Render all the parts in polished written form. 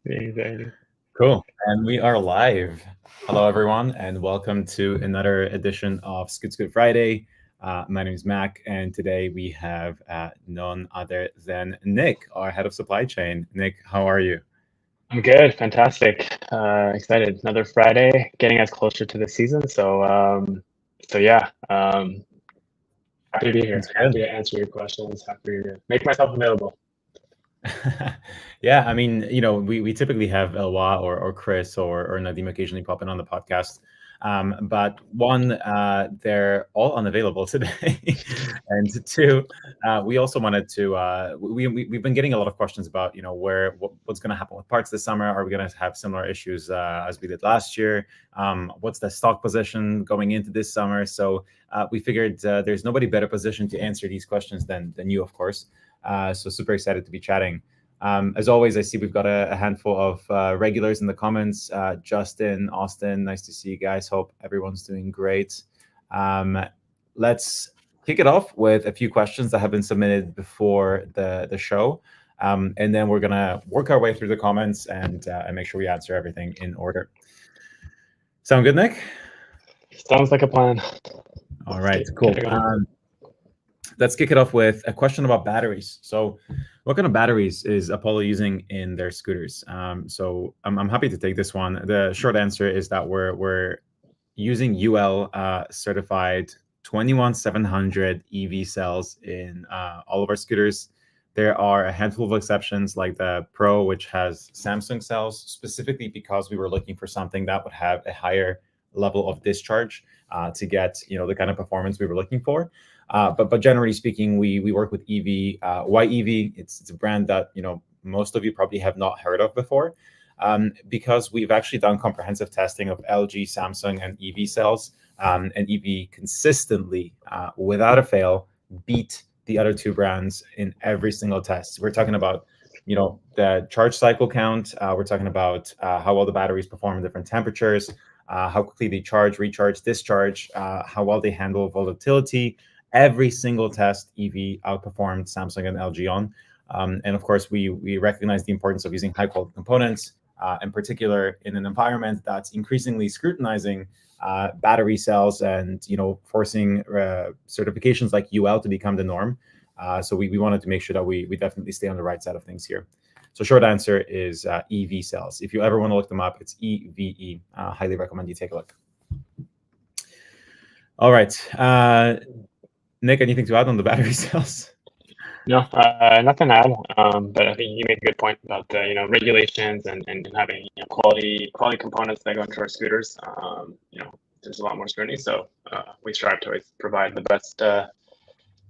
Exactly. Cool. And we are live. Hello, everyone, and welcome to another edition of Scoot Scoot Friday. My name is Mac, and today we have none other than Nick, our head of supply chain. Nick, how are you? I'm good, fantastic. Excited. Another Friday, getting us closer to the season. So yeah, happy to be here. That's Happy good. to answer your questions. Happy to make myself available. Yeah, I mean, we typically have Elwa or Chris or Nadim occasionally popping on the podcast. But one, they're all unavailable today. And two, we also wanted to, we've been getting a lot of questions about, what's going to happen with parts this summer. Are we going to have similar issues as we did last year? What's the stock position going into this summer? So we figured there's nobody better positioned to answer these questions than you, of course. So super excited to be chatting. As always, I see we've got a handful of regulars in the comments. Justin, Austin, nice to see you guys. Hope everyone's doing great. Let's kick it off with a few questions that have been submitted before the show. And then we're going to work our way through the comments and make sure we answer everything in order. Sound good, Nick? Sounds like a plan. All right, Get cool. it going. Let's kick it off with a question about batteries. So, what kind of batteries is Apollo using in their scooters? So, I'm happy to take this one. The short answer is that we're using UL certified 21700 EV cells in all of our scooters. There are a handful of exceptions, like the Pro, which has Samsung cells, specifically because we were looking for something that would have a higher level of discharge to get the kind of performance we were looking for. But generally speaking, we work with EV. Why EV? It's a brand that most of you probably have not heard of before, because we've actually done comprehensive testing of LG, Samsung, and EV cells, and EV consistently, without a fail, beat the other two brands in every single test. We're talking about the charge cycle count. We're talking about how well the batteries perform in different temperatures, how quickly they charge, recharge, discharge, how well they handle volatility. Every single test, EV outperformed Samsung and LG on. And of course, we recognize the importance of using high quality components, in particular in an environment that's increasingly scrutinizing battery cells and forcing certifications like UL to become the norm. So we wanted to make sure that we definitely stay on the right side of things here. So short answer is EV cells. If you ever want to look them up, it's EVE. Highly recommend you take a look. All right. Nick, anything to add on the battery cells? No, nothing to add. But I think you made a good point about regulations and having quality components that go into our scooters. There's a lot more scrutiny, so we strive to always provide the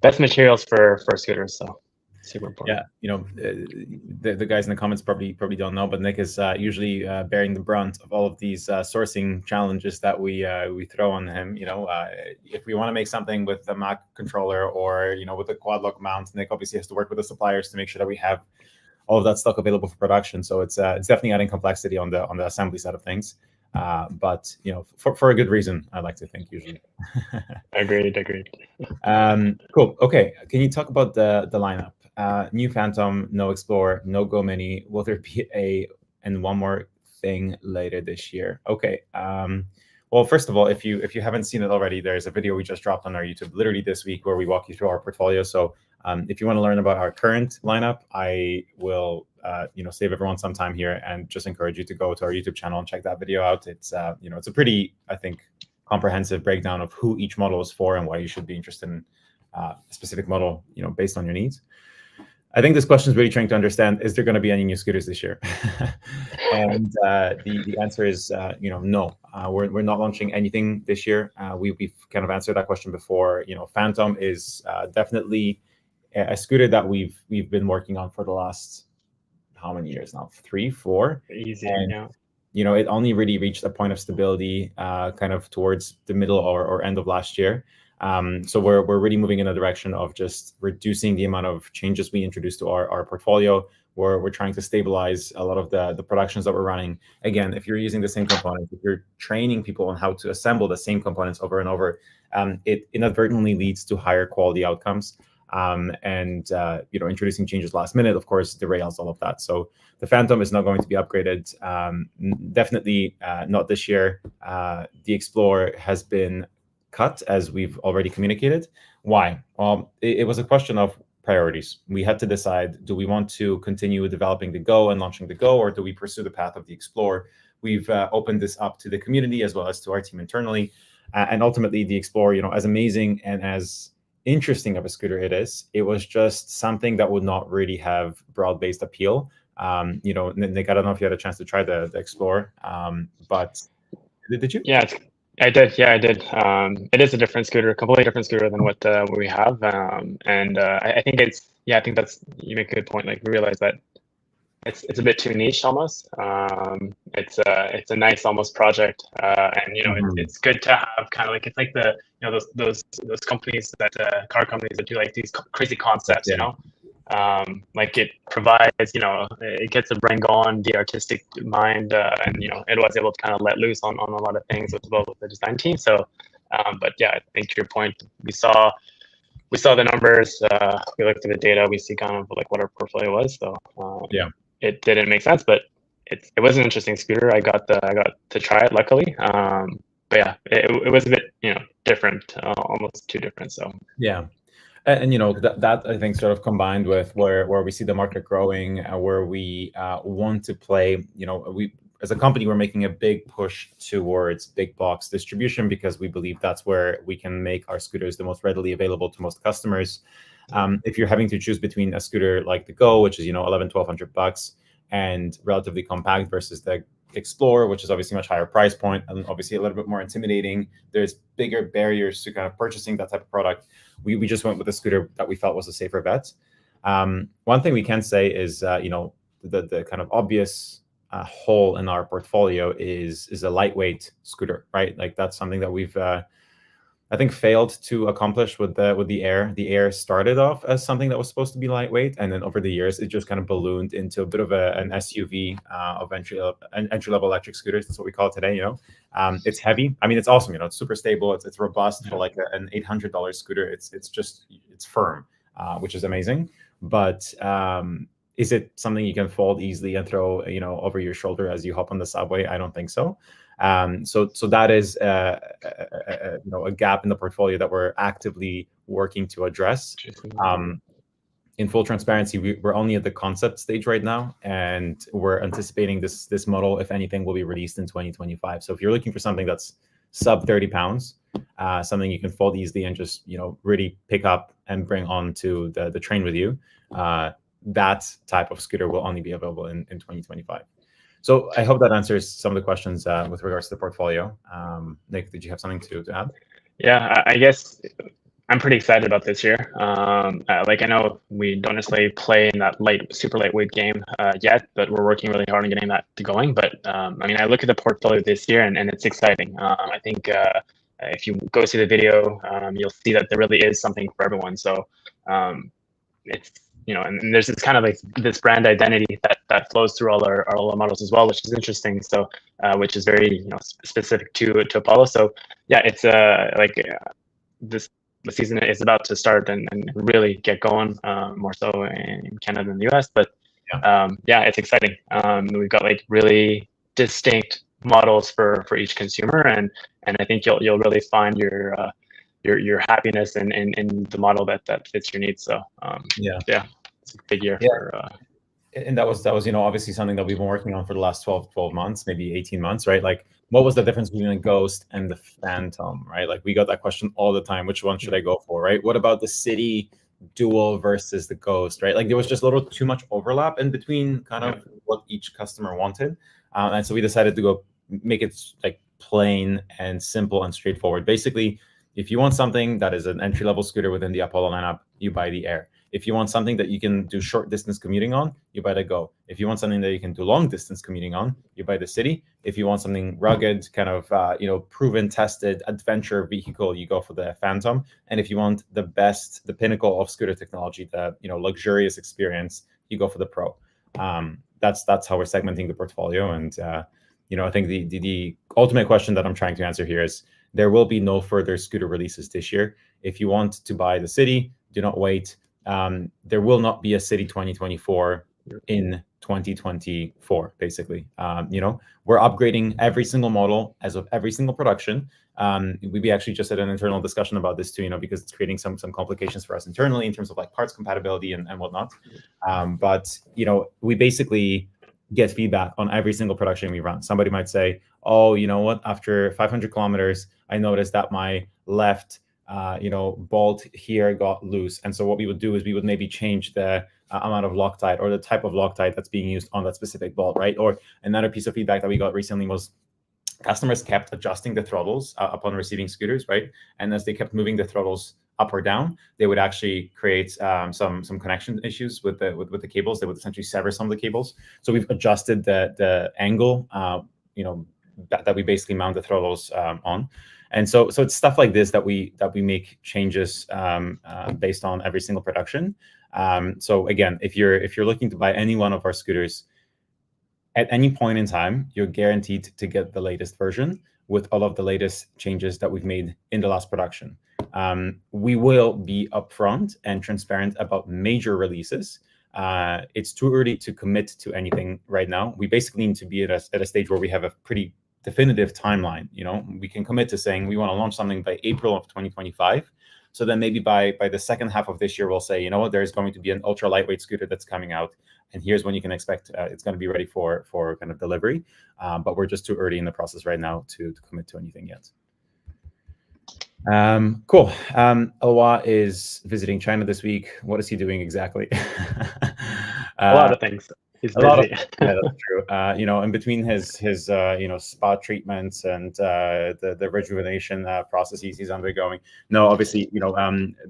best materials for scooters. So super important. Yeah, the guys in the comments probably don't know, but Nick is usually bearing the brunt of all of these sourcing challenges that we throw on him. If we want to make something with the Mac controller or with a quad lock mount, Nick obviously has to work with the suppliers to make sure that we have all of that stock available for production. So it's definitely adding complexity on the assembly side of things. But for a good reason, I like to think usually. Agreed. Cool. Okay, can you talk about the lineup? New Phantom, no Explorer, no Go Mini. Will there be and one more thing later this year? Okay. Well, first of all, if you haven't seen it already, there's a video we just dropped on our YouTube literally this week where we walk you through our portfolio. So if you want to learn about our current lineup, I will save everyone some time here and just encourage you to go to our YouTube channel and check that video out. It's it's a pretty, I think, comprehensive breakdown of who each model is for and why you should be interested in a specific model, based on your needs. I think this question is really trying to understand: is there going to be any new scooters this year? And the answer is no. We're not launching anything this year. We've kind of answered that question before. Phantom is definitely a scooter that we've been working on for the last how many years now? 3, 4. Easy. And Yeah. it only really reached a point of stability kind of towards the middle or end of last year. So we're really moving in a direction of just reducing the amount of changes we introduce to our portfolio. We're trying to stabilize a lot of the productions that we're running. Again, if you're using the same components, if you're training people on how to assemble the same components over and over, it inadvertently leads to higher quality outcomes. and introducing changes last minute, of course, derails all of that. So the Phantom is not going to be upgraded. Definitely not this year. The Explorer has been cut, as we've already communicated. Why? Well, it was a question of priorities. We had to decide, do we want to continue developing the Go and launching the Go, or do we pursue the path of the Explorer? We've opened this up to the community as well as to our team internally. And ultimately, the Explorer, as amazing and as interesting of a scooter it was just something that would not really have broad-based appeal. Nick, I don't know if you had a chance to try the Explorer, but did you? Yeah, I did. Yeah, I did. It is a different scooter, a completely different scooter than what we have. I think I think you make a good point. Like, we realize that it's a bit too niche almost. It's a nice almost project, and it's good to have kind of like, it's like the those companies that car companies that do like these crazy concepts. Like, it provides, it gets the brain going, the artistic mind, and it was able to kind of let loose on a lot of things with the design team. So, but yeah, I think to your point, we saw the numbers, we looked at the data, we see kind of like what our portfolio was. So it didn't make sense, but it was an interesting scooter. I got to try it, luckily. But yeah, it was a bit different, almost too different. So yeah. And that I think sort of combined with where we see the market growing, where we want to play. We as a company, we're making a big push towards big box distribution because we believe that's where we can make our scooters the most readily available to most customers. If you're having to choose between a scooter like the Go, which is $1,100-$1,200, and relatively compact, versus the Explorer, which is obviously much higher price point and obviously a little bit more intimidating, there's bigger barriers to kind of purchasing that type of product. We just went with a scooter that we felt was a safer bet. One thing we can say is the kind of obvious hole in our portfolio is a lightweight scooter, right? Like, that's something that we've I think failed to accomplish with the Air. The Air started off as something that was supposed to be lightweight, and then over the years it just kind of ballooned into a bit of an SUV of entry-level electric scooters. That's what we call it today. It's heavy. I mean, it's awesome. It's super stable. It's robust for like an $800 scooter. It's firm, which is amazing. But is it something you can fold easily and throw over your shoulder as you hop on the subway? I don't think so. So that is a gap in the portfolio that we're actively working to address. In full transparency, we're only at the concept stage right now, and we're anticipating this model, if anything, will be released in 2025. So if you're looking for something that's sub 30 pounds, something you can fold easily and just really pick up and bring on to the train with you, that type of scooter will only be available in 2025. So I hope that answers some of the questions with regards to the portfolio. Nick, did you have something to add? Yeah, I guess I'm pretty excited about this year. Like, I know we don't necessarily play in that super lightweight game yet, but we're working really hard on getting that going. But I mean, I look at the portfolio this year, and it's exciting. I think if you go see the video, you'll see that there really is something for everyone. So it's and there's this kind of like this brand identity that flows through all our models as well, which is interesting. So which is very specific to Apollo. So yeah, it's the season is about to start and really get going, more so in Canada than the US. But yeah, it's exciting. We've got like really distinct models for each consumer, and I think you'll really find your happiness in the model that fits your needs. So yeah, it's a big year for. And that was obviously something that we've been working on for the last 12 months, maybe 18 months, right? Like, what was the difference between the Ghost and the Phantom, right? Like, we got that question all the time. Which one should I go for, right? What about the City Dual versus the Ghost, right? Like, there was just a little too much overlap in between kind of what each customer wanted. And so we decided to go make it like plain and simple and straightforward. Basically, if you want something that is an entry-level scooter within the Apollo lineup, you buy the Air. If you want something that you can do short distance commuting on, you buy the Go. If you want something that you can do long distance commuting on, you buy the City. If you want something rugged, kind of proven, tested adventure vehicle, you go for the Phantom. And if you want the pinnacle of scooter technology, the luxurious experience, you go for the Pro. That's how we're segmenting the portfolio. And I think the ultimate question that I'm trying to answer here is there will be no further scooter releases this year. If you want to buy the City, Do not wait. There will not be a City 2024 in 2024, basically. We're upgrading every single model as of every single production. We actually just had an internal discussion about this too, because it's creating some complications for us internally in terms of like parts compatibility and whatnot. But we basically get feedback on every single production we run. Somebody might say, oh, you know what, after 500 kilometers, I noticed that my left bolt here got loose. And so what we would do is we would maybe change the amount of Loctite or the type of Loctite that's being used on that specific bolt, right? Or another piece of feedback that we got recently was customers kept adjusting the throttles upon receiving scooters, right? And as they kept moving the throttles up or down, they would actually create some connection issues with the cables. They would essentially sever some of the cables. So we've adjusted the angle, that we basically mount the throttles on. And so it's stuff like this that we make changes based on every single production. So again, if you're looking to buy any one of our scooters, at any point in time, you're guaranteed to get the latest version with all of the latest changes that we've made in the last production. We will be upfront and transparent about major releases. It's too early to commit to anything right now. We basically need to be at a stage where we have a pretty definitive timeline. We can commit to saying we want to launch something by April of 2025. So then maybe by the second half of this year, we'll say, there's going to be an ultra lightweight scooter that's coming out, and here's when you can expect it's going to be ready for kind of delivery. But we're just too early in the process right now to commit to anything yet. Cool. Eloi is visiting China this week. What is he doing exactly? A lot of things. He's busy. Yeah, that's true. In between his spa treatments and the rejuvenation processes he's undergoing. No, obviously,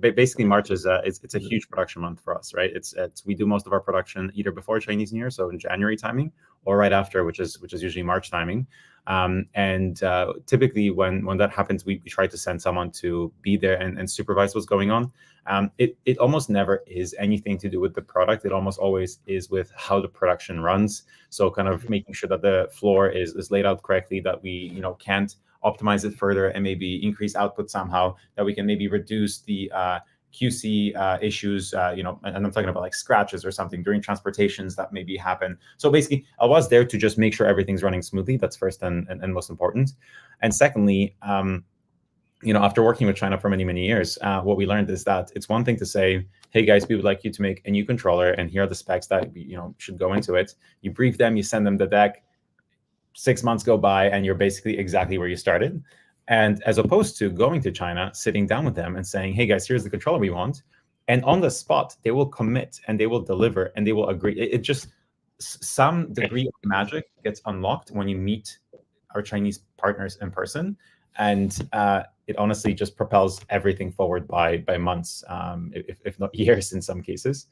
basically March is it's a huge production month for us, right? It's we do most of our production either before Chinese New Year, so in January timing, or right after, which is usually March timing. And typically when that happens, we try to send someone to be there and supervise what's going on. It almost never is anything to do with the product. It almost always is with how the production runs. So kind of making sure that the floor is laid out correctly, that we can't optimize it further and maybe increase output somehow, that we can maybe reduce the QC issues, and I'm talking about like scratches or something during transportations that maybe happen. So basically, I was there to just make sure everything's running smoothly. That's first and most important. And secondly, after working with China for many, many years, what we learned is that it's one thing to say, hey guys, we would like you to make a new controller, and here are the specs that should go into it. You brief them, you send them the deck. 6 months go by, and you're basically exactly where you started. And as opposed to going to China, sitting down with them and saying, hey guys, here's the controller we want. And on the spot, they will commit and they will deliver and they will agree. It just, some degree of magic gets unlocked when you meet our Chinese partners in person. And it honestly just propels everything forward by months, if not years in some cases.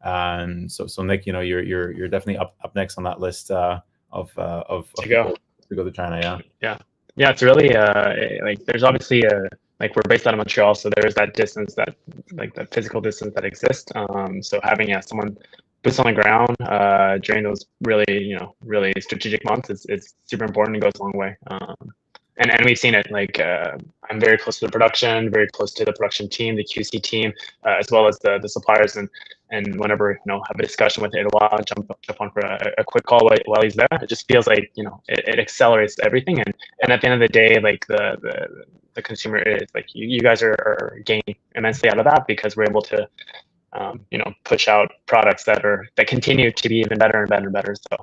So Nick, you're definitely up next on that list of to go to China. Yeah, it's really there's obviously we're based out of Montreal, so there's that distance, that physical distance that exists. So having someone boots on the ground during those really really strategic months is super important and goes a long way. And we've seen it. I'm very close to the production, very close to the production team, the QC team, as well as the suppliers. And whenever have a discussion with Eloi, jump on for a quick call while he's there. It just feels like it accelerates everything. And at the end of the day, the consumer is you guys are gaining immensely out of that, because we're able to push out products that continue to be even better and better and better. So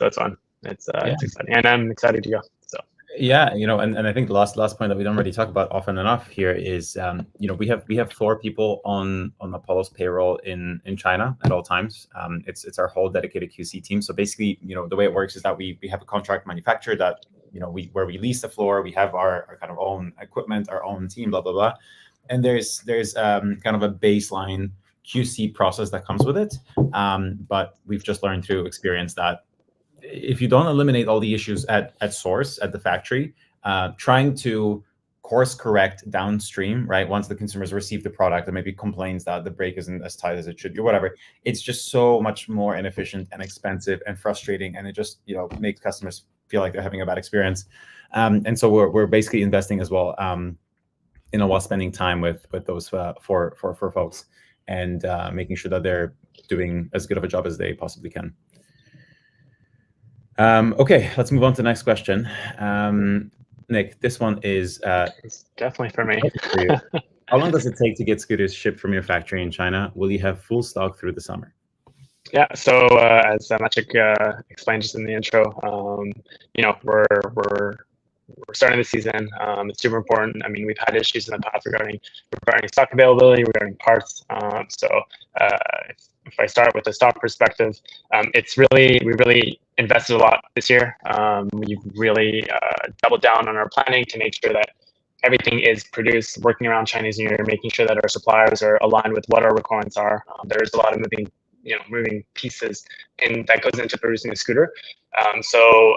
so it's fun. It's exciting, and I'm excited to go. So. Yeah, and I think the last point that we don't really talk about often enough here is, we have 4 people on Apollo's payroll in China at all times. It's our whole dedicated QC team. So basically, the way it works is that we have a contract manufacturer that, where we lease the floor, we have our kind of own equipment, our own team, blah, blah, blah. And there's kind of a baseline QC process that comes with it. But we've just learned through experience that if you don't eliminate all the issues at source, at the factory, trying to course correct downstream, right? Once the consumers receive the product and maybe complains that the brake isn't as tight as it should be, or whatever, it's just so much more inefficient and expensive and frustrating. And it just, makes customers feel like they're having a bad experience. And so we're basically investing as well in while spending time with those for folks, and making sure that they're doing as good of a job as they possibly can. Okay, let's move on to the next question. Nick, this one is it's definitely for me. For you. How long does it take to get scooters shipped from your factory in China? Will you have full stock through the summer? Yeah, so as Maciek explained just in the intro, we're starting the season. It's super important. I mean, we've had issues in the past regarding stock availability, regarding parts. If I start with a stock perspective, we really invested a lot this year. We've really doubled down on our planning to make sure that everything is produced, working around Chinese New Year, making sure that our suppliers are aligned with what our requirements are. There's a lot of moving pieces that goes into producing a scooter. So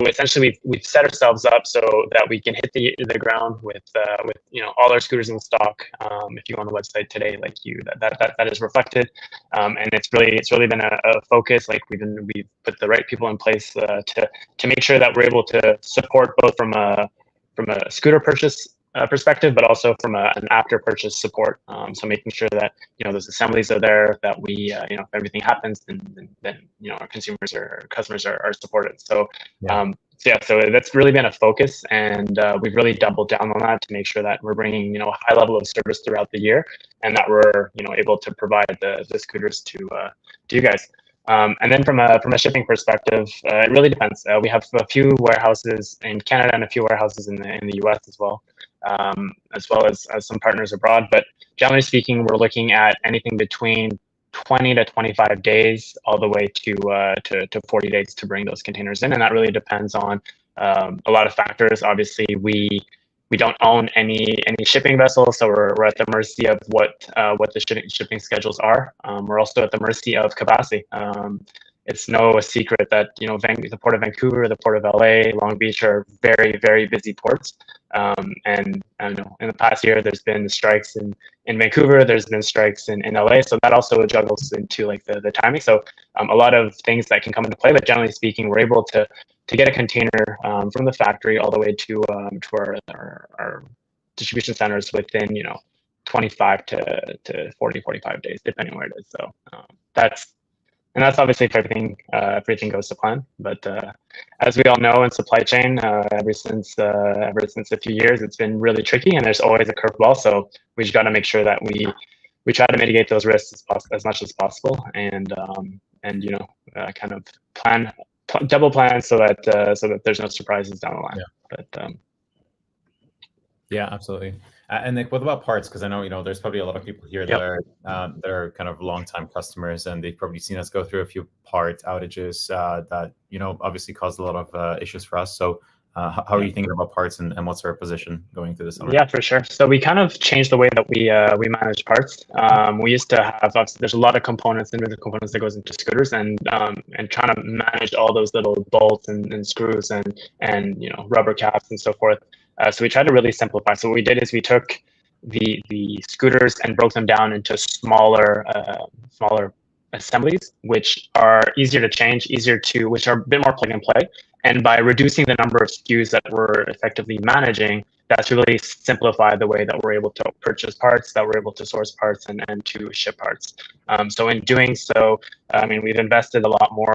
essentially we've set ourselves up so that we can hit the ground with all our scooters in stock. If you go on the website today, that is reflected, and it's really been a focus. Like we've put the right people in place to make sure that we're able to support both from a scooter purchase perspective, but also from an after purchase support. So making sure that those assemblies are there, that we if everything happens, then our consumers or customers are supported. So so that's really been a focus, and we've really doubled down on that to make sure that we're bringing a high level of service throughout the year, and that we're able to provide the scooters to you guys. And then from a shipping perspective, it really depends. We have a few warehouses in Canada and a few warehouses in the US as well as some partners abroad. But generally speaking, we're looking at anything between 20 to 25 days, all the way to 40 days to bring those containers in, and that really depends on a lot of factors. Obviously, we don't own any shipping vessels, so we're at the mercy of what the shipping schedules are. We're also at the mercy of capacity. It's no secret that the Port of Vancouver, the Port of LA, Long Beach are very, very busy ports. And I know in the past year there's been strikes in Vancouver, there's been strikes in LA, so that also juggles into the timing. So a lot of things that can come into play, but generally speaking, we're able to get a container from the factory all the way to our distribution centers within 25 to 45 days, depending where it is. So that's obviously if everything goes to plan. But as we all know in supply chain, ever since a few years, it's been really tricky, and there's always a curveball. So we just got to make sure that we try to mitigate those risks as much as possible, and kind of double plan so that there's no surprises down the line. Yeah. But yeah, absolutely. And Nick, what about parts? Because I know there's probably a lot of people here that are kind of longtime customers, and they've probably seen us go through a few part outages that obviously caused a lot of issues for us. So how are you thinking about parts, and what's our position going through the summer? Yeah, for sure. So we kind of changed the way that we manage parts. We used to have, obviously, there's a lot of individual components that goes into scooters, and trying to manage all those little bolts and screws and rubber caps and so forth. So we tried to really simplify. So what we did is we took the scooters and broke them down into smaller assemblies, which are easier to change, which are a bit more plug and play. And by reducing the number of SKUs that we're effectively managing, that's really simplified the way that we're able to purchase parts, that we're able to source parts, and to ship parts. So in doing so, I mean, we've invested a lot more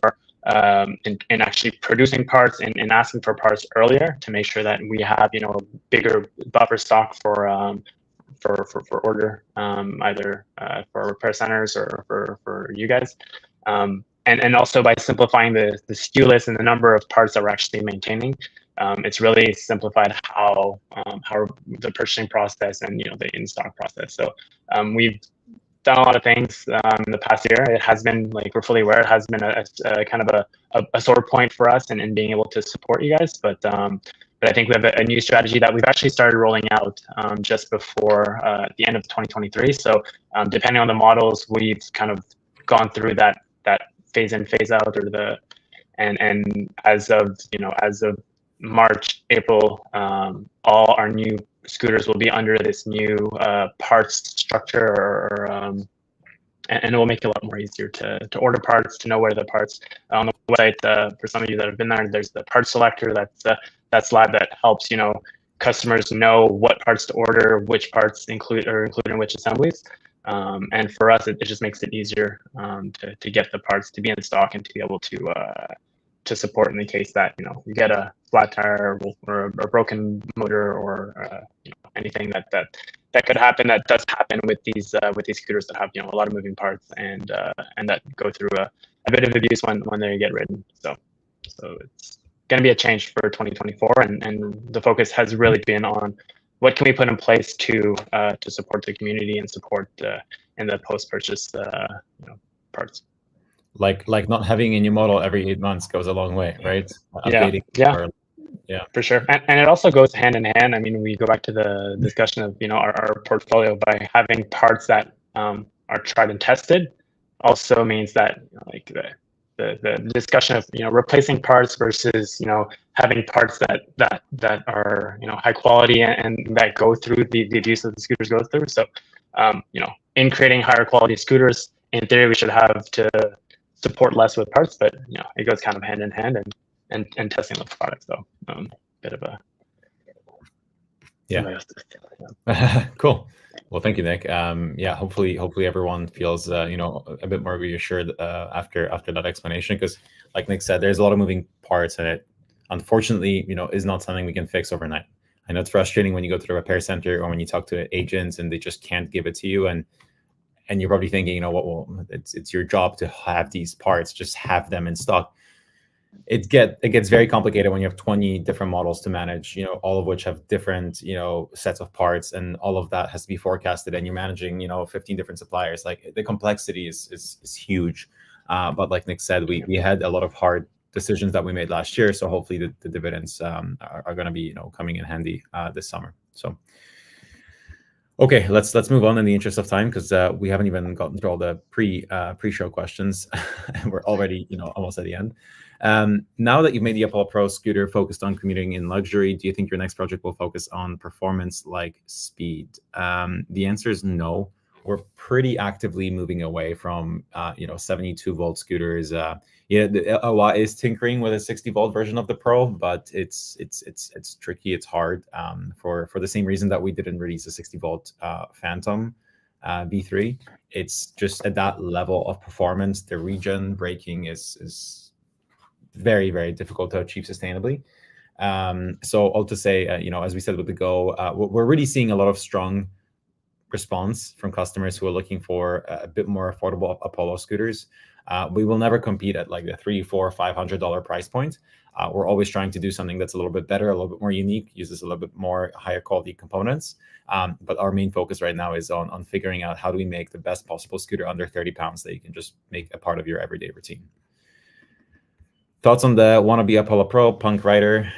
in actually producing parts and asking for parts earlier to make sure that we have a bigger buffer stock for order, either for repair centers or for you guys, and also by simplifying the SKU list and the number of parts that we're actually maintaining. It's really simplified how the purchasing process and the in-stock process. So we've done a lot of things in the past year. It has been, like, we're fully aware, it has been a kind of a sore point for us in being able to support you guys. But I think we have a new strategy that we've actually started rolling out just before the end of 2023. So depending on the models, we've kind of gone through that phase in, phase out, and as of March, April, all our new scooters will be under this new parts structure, and it will make it a lot more easier to order parts, to know where the parts on the website. For some of you that have been there, there's the part selector that's live, that helps customers know what parts to order, which parts included in which assemblies. And for us, it just makes it easier to get the parts to be in stock and to be able to support in the case that you get a flat tire or a broken motor or anything that could happen. That does happen with these scooters that have a lot of moving parts and that go through a bit of abuse when they get ridden. So it's going to be a change for 2024, and the focus has really been on what can we put in place to support the community and support in the post-purchase parts. Like not having a new model every 8 months goes a long way, right? Yeah, for sure. And it also goes hand in hand. I mean, we go back to the discussion of our portfolio. By having parts that are tried and tested also means that like the discussion of replacing parts versus having parts that are high quality and that go through the abuse that the scooters go through. So in creating higher quality scooters, in theory we should have to support less with parts, but it goes kind of hand in hand and testing the product. So bit of a Cool. Well, thank you, Nick. Yeah, hopefully everyone feels a bit more reassured after that explanation, because like Nick said, there's a lot of moving parts, and it unfortunately is not something we can fix overnight. I know it's frustrating when you go to the repair center or when you talk to agents and they just can't give it to you, and you're probably thinking, well, it's your job to have these parts, just have them in stock. It gets very complicated when you have 20 different models to manage, all of which have different, sets of parts, and all of that has to be forecasted, and you're managing, 15 different suppliers. Like, the complexity is huge. But like Nick said, we had a lot of hard decisions that we made last year. So hopefully the dividends are going to be, coming in handy this summer. So, okay, let's move on in the interest of time, because we haven't even gotten through all the pre-show questions. And we're already, almost at the end. Now that you've made the Apollo Pro scooter focused on commuting in luxury, do you think your next project will focus on performance like speed? The answer is no. We're pretty actively moving away from 72 volt scooters. The OA is tinkering with a 60 volt version of the Pro, but it's tricky. It's hard for the same reason that we didn't release a 60 volt Phantom V3. It's just at that level of performance, the regen braking is very, very difficult to achieve sustainably. So all to say, as we said with the Go, we're really seeing a lot of strong response from customers who are looking for a bit more affordable Apollo scooters. We will never compete at like the $300, $400, $500 price point. We're always trying to do something that's a little bit better, a little bit more unique, uses a little bit more higher quality components. But our main focus right now is on figuring out how do we make the best possible scooter under 30 pounds that you can just make a part of your everyday routine. Thoughts on the wannabe Apollo Pro Punk Rider?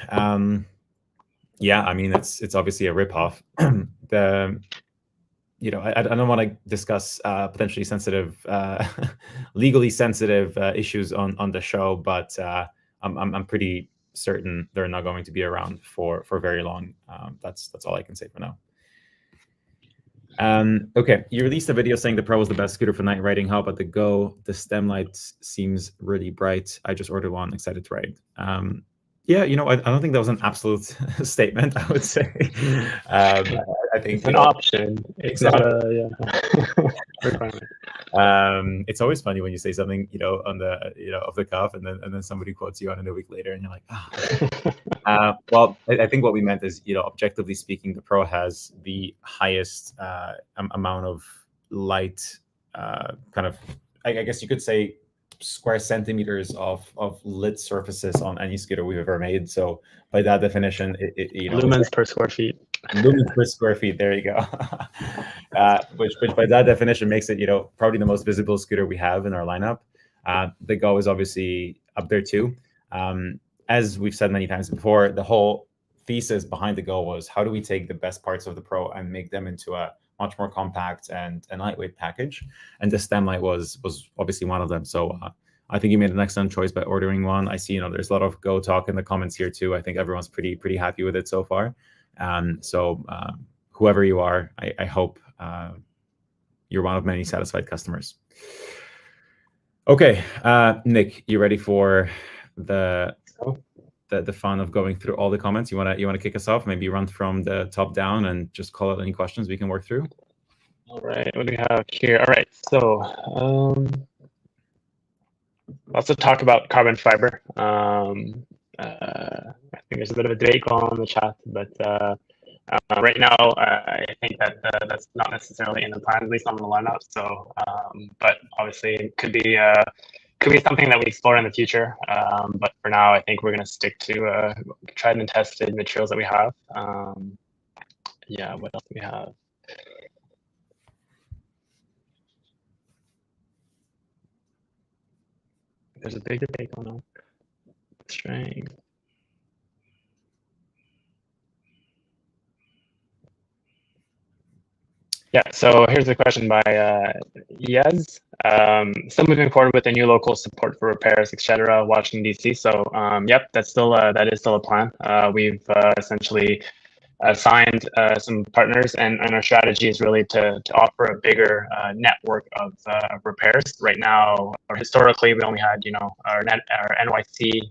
Yeah, I mean, it's obviously a ripoff. I don't want to discuss potentially sensitive, legally sensitive issues on the show, but I'm pretty certain they're not going to be around for very long. That's all I can say for now. Okay, you released a video saying the Pro was the best scooter for night riding. How about the Go? The stem light seems really bright. I just ordered one, excited to ride. Yeah, I don't think that was an absolute statement, I would say. I think it's an option. It's not a requirement. It's always funny when you say something, on the off the cuff, and then somebody quotes you on it a week later, and you're like, well, I think what we meant is, objectively speaking, the Pro has the highest amount of light, kind of, I guess you could say, square centimeters of lit surfaces on any scooter we've ever made. So by that definition, lumens per square feet. Lumens per square feet. There you go. Which by that definition makes it probably the most visible scooter we have in our lineup. The Go is obviously up there too. As we've said many times before, the whole thesis behind the Go was how do we take the best parts of the Pro and make them into a much more compact and lightweight package, and the stem light was obviously one of them. So I think you made an excellent choice by ordering one. I see there's a lot of Go talk in the comments here too. I think everyone's pretty happy with it so far. So whoever you are, I hope you're one of many satisfied customers. Okay, Nick, you ready for the the fun of going through all the comments. You wanna kick us off? Maybe run from the top down and just call out any questions we can work through. All right, what do we have here? All right, so lots of talk about carbon fiber. I think there's a bit of a debate going on in the chat, but right now I think that that's not necessarily in the plan, at least on the lineup. So, but obviously it could be something that we explore in the future. But for now, I think we're going to stick to tried and tested materials that we have. Yeah, what else do we have? There's a big debate going on. Strength. Yeah, so here's a question by Yez. Still moving forward with the new local support for repairs, etc. Washington DC. So yep, that is still a plan. We've essentially signed some partners, and our strategy is really to offer a bigger network of repairs. Right now, or historically, we only had our NYC,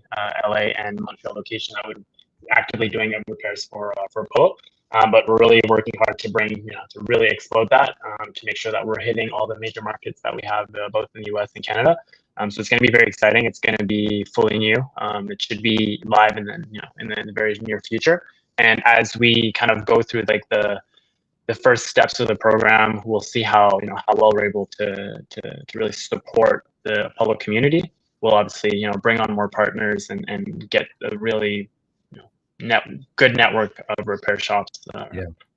LA, and Montreal location that would actively doing repairs for Polo. But we're really working hard to bring, to really explode that, to make sure that we're hitting all the major markets that we have, both in the US and Canada. So it's going to be very exciting. It's going to be fully new. It should be live in the very near future. And as we kind of go through like the first steps of the program, we'll see how well we're able to really support the public community. We'll obviously bring on more partners and get a really good network of repair shops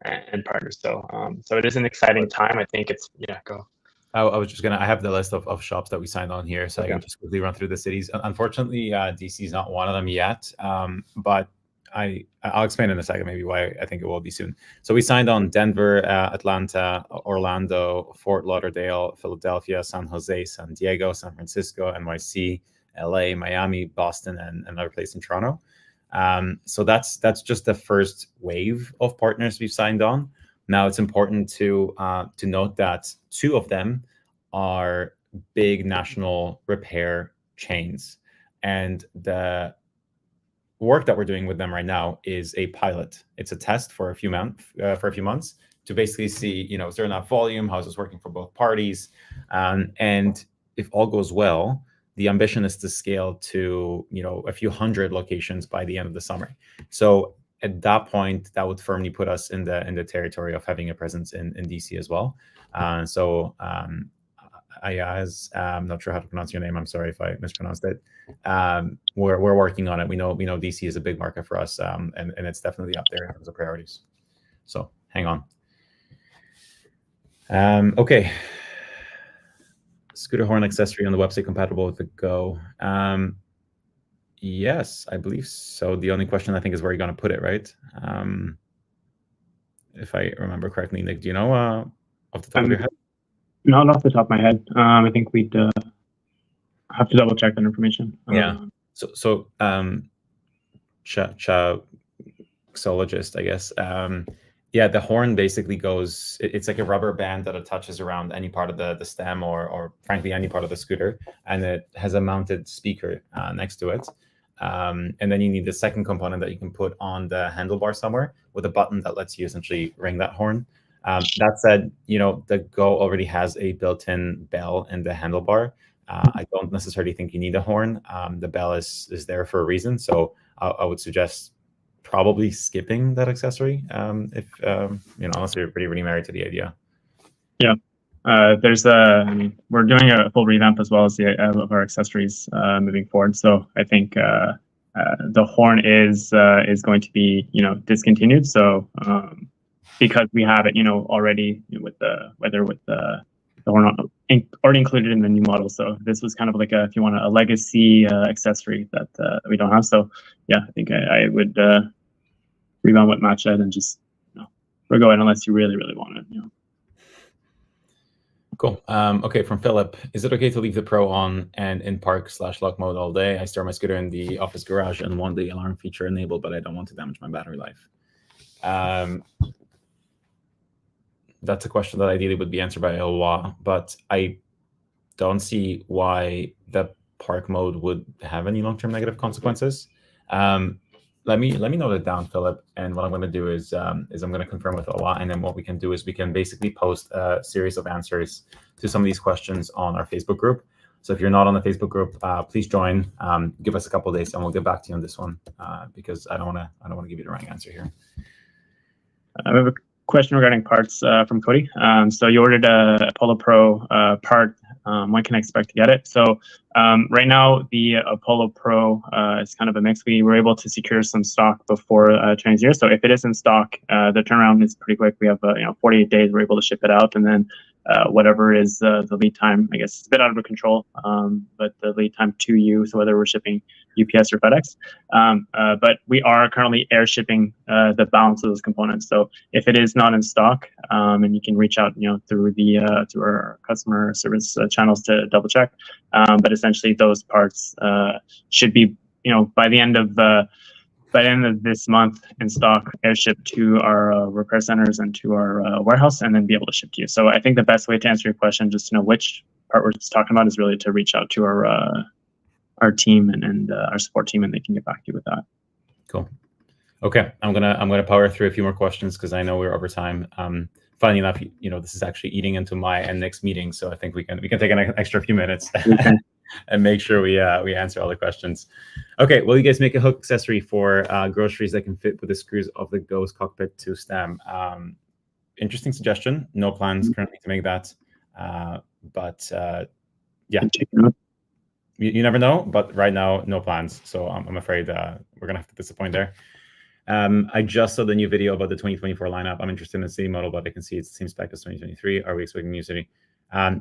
and partners. So so it is an exciting time. I think it's go. I was just I have the list of shops that we signed on here, so I can just quickly run through the cities. Unfortunately, DC is not one of them yet, but I'll explain in a second maybe why I think it will be soon. So we signed on Denver, Atlanta, Orlando, Fort Lauderdale, Philadelphia, San Jose, San Diego, San Francisco, NYC, LA, Miami, Boston, and another place in Toronto. So that's just the first wave of partners we've signed on. Now it's important to note that 2 of them are big national repair chains, and the work that we're doing with them right now is a pilot. It's a test for a few months to basically see, is there enough volume? How is this working for both parties? And if all goes well, the ambition is to scale to a few hundred locations by the end of the summer. So at that point, that would firmly put us in the territory of having a presence in DC as well. So Ayaz, I'm not sure how to pronounce your name. I'm sorry if I mispronounced it. We're working on it. We know DC is a big market for us, and it's definitely up there in terms of priorities. So hang on. Okay. Scooter horn accessory on the website compatible with the Go? Yes, I believe so. The only question I think is where you're going to put it, right? If I remember correctly, Nick, do you know off the top of your head? Not off the top of my head. I think we'd have to double check that information. Yeah. So Xologist, I guess. Yeah, the horn basically goes, it's like a rubber band that attaches around any part of the stem or frankly, any part of the scooter. And it has a mounted speaker next to it. And then you need the second component that you can put on the handlebar somewhere with a button that lets you essentially ring that horn. That said, the Go already has a built-in bell in the handlebar. I don't necessarily think you need a horn. The bell is there for a reason. So I would suggest probably skipping that accessory if unless you're pretty married to the idea. Yeah, there's we're doing a full revamp as well as of our accessories moving forward. So I think the horn is going to be discontinued. So because we have it already with the horn already included in the new model. So this was kind of like if you want a legacy accessory that we don't have. So yeah, I think I would revamp what Matt said and just forgo it unless you really want it. Cool. Okay, from Philip, is it okay to leave the Pro on and in park/lock mode all day? I store my scooter in the office garage and want the alarm feature enabled, but I don't want to damage my battery life. That's a question that ideally would be answered by Eloi, but I don't see why the park mode would have any long-term negative consequences. Let me note it down, Philip. And what I'm going to do is I'm going to confirm with Ola, and then what we can do is we can basically post a series of answers to some of these questions on our Facebook group. So if you're not on the Facebook group, please join. Give us a couple of days, and we'll get back to you on this one because I don't want to give you the wrong answer here. I have a question regarding parts from Cody. So you ordered a Apollo Pro part. When can I expect to get it? So right now, the Apollo Pro is kind of a mix. We were able to secure some stock before Chinese New Year. So if it is in stock, the turnaround is pretty quick. We have 48 days. We're able to ship it out, and then whatever is the lead time, I guess it's a bit out of our control, but the lead time to you, so whether we're shipping UPS or FedEx. But we are currently air shipping the balance of those components. So if it is not in stock, and you can reach out, through the through our customer service channels to double check. But essentially, those parts should be, by the end of this month in stock, airship to our repair centers and to our warehouse, and then be able to ship to you. So I think the best way to answer your question, just to know which part we're talking about, is really to reach out to our team and our support team, and they can get back to you with that. Cool. Okay, I'm gonna power through a few more questions because I know we're over time. Funny enough, this is actually eating into my and Nick's meeting, so I think we can take an extra few minutes. And make sure we answer all the questions. Okay, will you guys make a hook accessory for groceries that can fit with the screws of the Ghost cockpit to stem? Interesting suggestion. No plans currently to make that, but yeah, you never know. But right now, no plans. So I'm afraid we're gonna have to disappoint there. I just saw the new video about the 2024 lineup. I'm interested in the city model, but I can see it's the same spec as 2023. Are we expecting new city?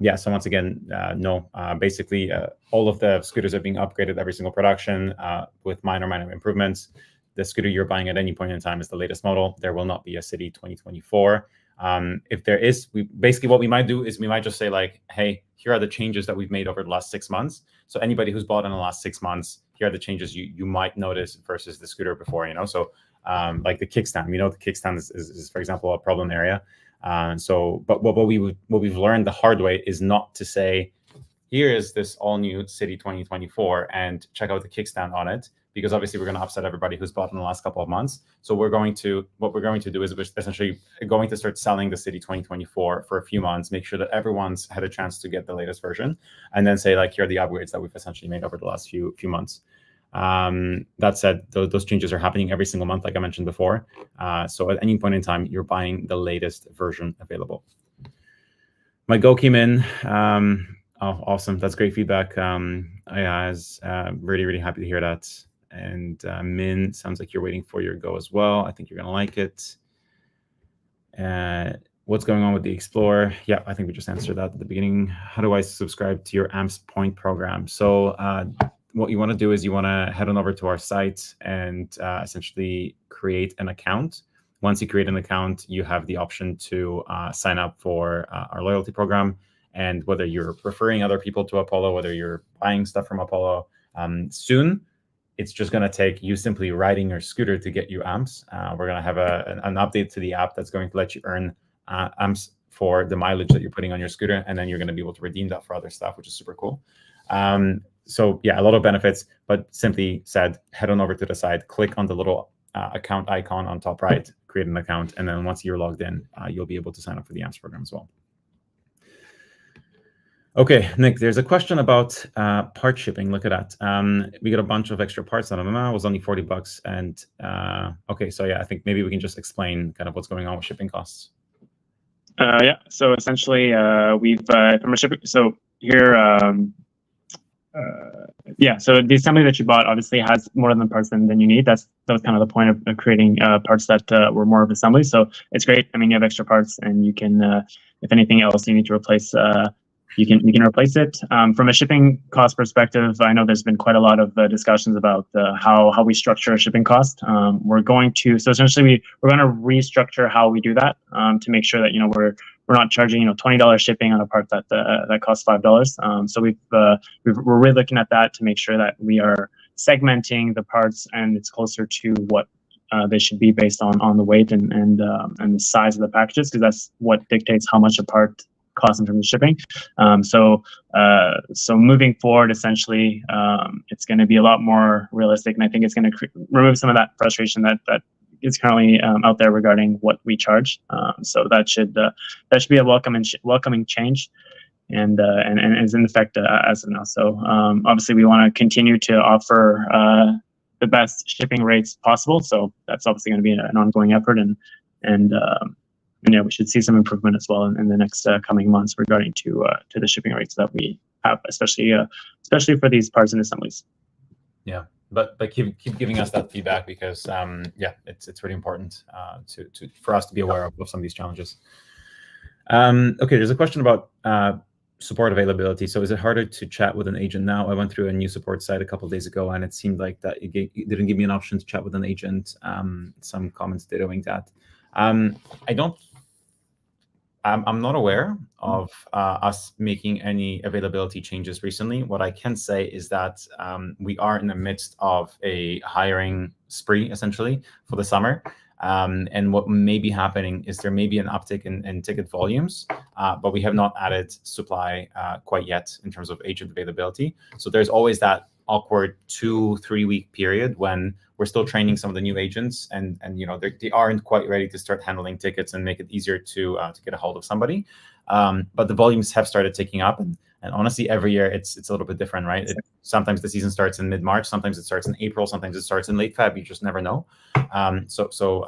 Yeah, so once again, no. Basically, all of the scooters are being upgraded every single production with minor improvements. The scooter you're buying at any point in time is the latest model. There will not be a City 2024. If there is, basically what we might do is we might just say like, hey, here are the changes that we've made over the last 6 months. So anybody who's bought in the last 6 months, here are the changes you might notice versus the scooter before, So like the kickstand, the kickstand is for example, a problem area. But what we've learned the hard way is not to say, here is this all new City 2024 and check out the kickstand on it, because obviously we're going to upset everybody who's bought in the last couple of months. So what we're going to do is we're essentially going to start selling the City 2024 for a few months, make sure that everyone's had a chance to get the latest version, and then say like, here are the upgrades that we've essentially made over the last few months. That said, those changes are happening every single month, like I mentioned before. So at any point in time, you're buying the latest version available. My Go came in. Oh, awesome. That's great feedback. I was really, really happy to hear that. And Min, sounds like you're waiting for your Go as well. I think you're going to like it. What's going on with the Explorer? Yeah, I think we just answered that at the beginning. How do I subscribe to your AMPS Point program? So what you want to do is you want to head on over to our site and essentially create an account. Once you create an account, you have the option to sign up for our loyalty program. And whether you're referring other people to Apollo, whether you're buying stuff from Apollo, soon, it's just going to take you simply riding your scooter to get you AMPS. We're going to have an update to the app that's going to let you earn AMPS for the mileage that you're putting on your scooter. And then you're going to be able to redeem that for other stuff, which is super cool. So yeah, a lot of benefits, but simply said, head on over to the site, click on the little account icon on top right, create an account. And then once you're logged in, you'll be able to sign up for the AMPS program as well. Okay, Nick, there's a question about part shipping. Look at that. We got a bunch of extra parts on them. It was only $40. And okay, so yeah, I think maybe we can just explain kind of what's going on with shipping costs. Yeah, so essentially we've, from a shipping, so here, yeah, so the assembly that you bought obviously has more than parts than you need. That was kind of the point of creating parts that were more of assembly. So it's great. I mean, you have extra parts, and you can, if anything else you need to replace, you can replace it. From a shipping cost perspective, I know there's been quite a lot of discussions about how we structure a shipping cost. We're going to, so essentially we're going to restructure how we do that to make sure that we're not charging $20 shipping on a part that costs $5. So we're really looking at that to make sure that we are segmenting the parts and it's closer to what they should be based on the weight and the size of the packages, because that's what dictates how much a part cost in terms of shipping. So moving forward, essentially, it's going to be a lot more realistic, and I think it's going to remove some of that frustration that is currently out there regarding what we charge. So that should be a welcoming change, and is in effect as of now. So obviously, we want to continue to offer the best shipping rates possible. So that's obviously going to be an ongoing effort, and yeah, we should see some improvement as well in the next coming months regarding to the shipping rates that we have, especially for these parts and assemblies. Yeah, but keep giving us that feedback, because yeah, it's really important for us to be aware of some of these challenges. Okay, there's a question about support availability. So is it harder to chat with an agent now? I went through a new support site a couple of days ago, and it seemed like that it didn't give me an option to chat with an agent. Some comments didn't that. I'm not aware of us making any availability changes recently. What I can say is that we are in the midst of a hiring spree, essentially, for the summer. And what may be happening is there may be an uptick in ticket volumes, but we have not added supply quite yet in terms of agent availability. So there's always that awkward 2-3 week period when we're still training some of the new agents, and you know, they aren't quite ready to start handling tickets and make it easier to get a hold of somebody. But the volumes have started ticking up, and honestly, every year it's a little bit different, right? Sometimes the season starts in mid-March, sometimes it starts in April, sometimes it starts in late Feb. You just never know. So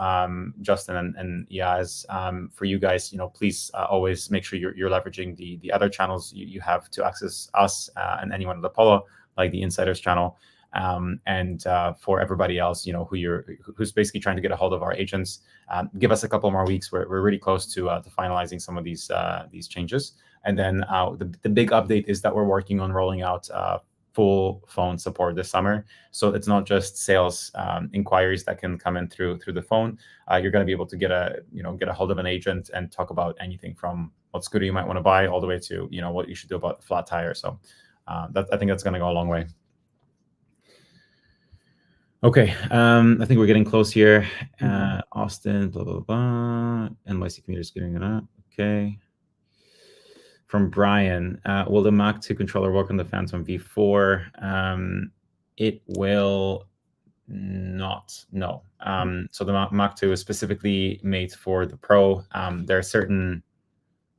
Justin and Yaz, for you guys, you know, please always make sure you're leveraging the other channels you have to access us and anyone at Apollo, like the Insiders channel. And for everybody else, you know, who's basically trying to get a hold of our agents, give us a couple more weeks. We're really close to finalizing some of these changes. And then the big update is that we're working on rolling out full phone support this summer. So it's not just sales inquiries that can come in through the phone. You're going to be able to get a hold of an agent and talk about anything from what scooter you might want to buy all the way to, you know, what you should do about the flat tire. So I think that's going to go a long way. Okay, I think we're getting close here. Austin, blah, blah, blah. NYC commuters getting it up. Okay. From Brian, will the Mach 2 controller work on the Phantom V4? It will not, no. So the Mach 2 is specifically made for the Pro. There are certain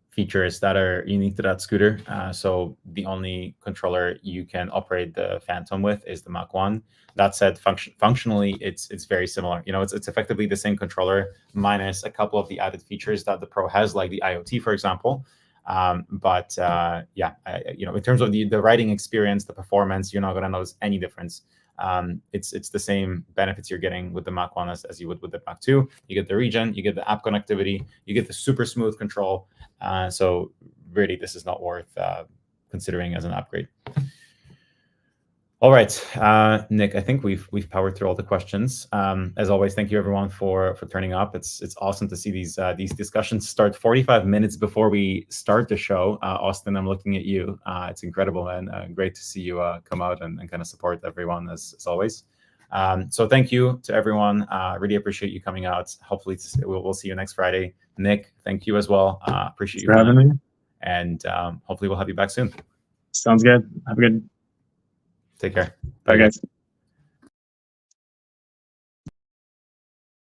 features that are unique to that scooter. So the only controller you can operate the Phantom with is the Mach 1. That said, functionally, it's very similar. You know, it's effectively the same controller minus a couple of the added features that the Pro has, like the IoT, for example. But yeah, you know, in terms of the riding experience, the performance, you're not going to notice any difference. It's the same benefits you're getting with the Mach 1 as you would with the Mach 2. You get the regen, you get the app connectivity, you get the super smooth control. So really, this is not worth considering as an upgrade. All right, Nick, I think we've powered through all the questions. As always, thank you everyone for turning up. It's awesome to see these discussions start 45 minutes before we start the show. Austin, I'm looking at you. It's incredible, and great to see you come out and kind of support everyone as always. So thank you to everyone. Really appreciate you coming out. Hopefully we'll see you next Friday. Nick, thank you as well. Appreciate you for having me. And hopefully we'll have you back soon. Sounds good. Have a good. Take care. Bye, guys.